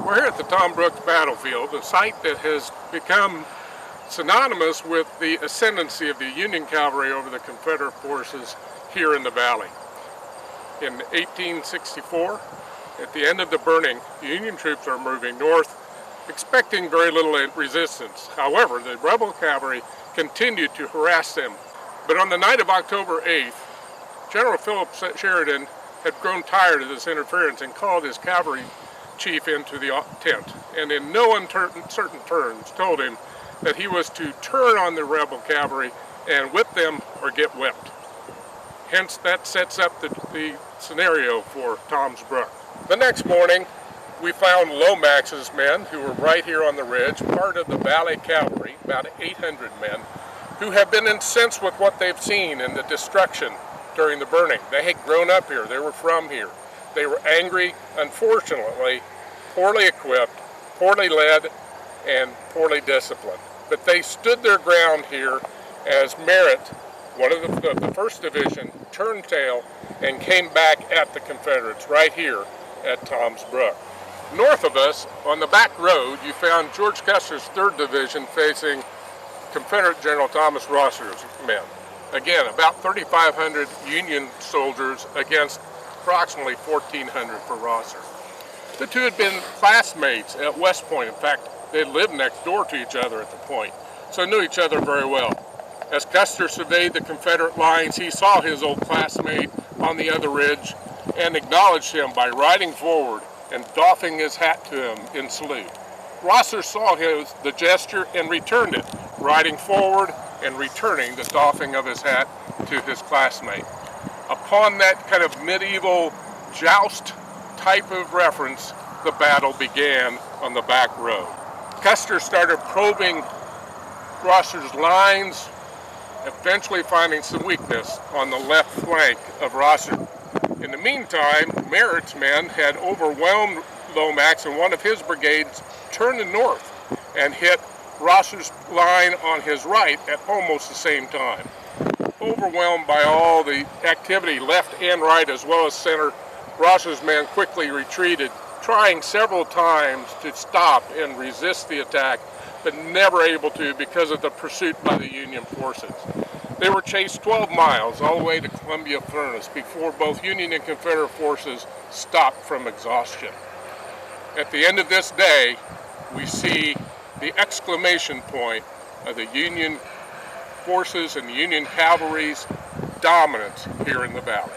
We're here at the Tom Brooks battlefield, a site that has become synonymous with the ascendancy of the Union cavalry over the Confederate forces here in the valley. In 1864, at the end of the burning, the Union troops are moving north, expecting very little resistance. However, the rebel cavalry continued to harass them. But on the night of October 8th, General Philip Sheridan had grown tired of this interference and called his cavalry chief into the tent, and in no uncertain terms told him that he was to turn on the rebel cavalry and whip them or get whipped. Hence, that sets up the scenario for Tom's Brook. The next morning, we found Lomax's men, who were right here on the ridge, part of the Valley Cavalry, about 800 men, who have been incensed with what they've seen and the destruction during the burning. They had grown up here. They were from here. They were angry, unfortunately, poorly equipped, poorly led, and poorly disciplined. But they stood their ground here as Merritt, one of the 1st Division, turned tail and came back at the Confederates right here at Tom's Brook. North of us, on the back road, you found George Custer's 3rd Division facing Confederate General Thomas Rosser's men. Again, about 3,500 Union soldiers against approximately 1,400 for Rosser. The two had been classmates at West Point. In fact, they lived next door to each other at the point, so knew each other very well. As Custer surveyed the Confederate lines, he saw his old classmate on the other ridge and acknowledged him by riding forward and doffing his hat to him in salute. Rosser saw the gesture and returned it, riding forward and returning the doffing of his hat to his classmate. Upon that kind of medieval joust type of reference, the battle began on the back road. Custer started probing Rosser's lines, eventually finding some weakness on the left flank of Rosser. In the meantime, Merritt's men had overwhelmed Lomax, and one of his brigades turned north and hit Rosser's line on his right at almost the same time. Overwhelmed by all the activity left and right as well as center, Rosser's men quickly retreated, trying several times to stop and resist the attack, but never able to because of the pursuit by the Union forces. They were chased 12 miles all the way to Columbia Furnace before both Union and Confederate forces stopped from exhaustion. At the end of this day, we see the exclamation point of the Union forces and the Union cavalry's dominance here in the valley.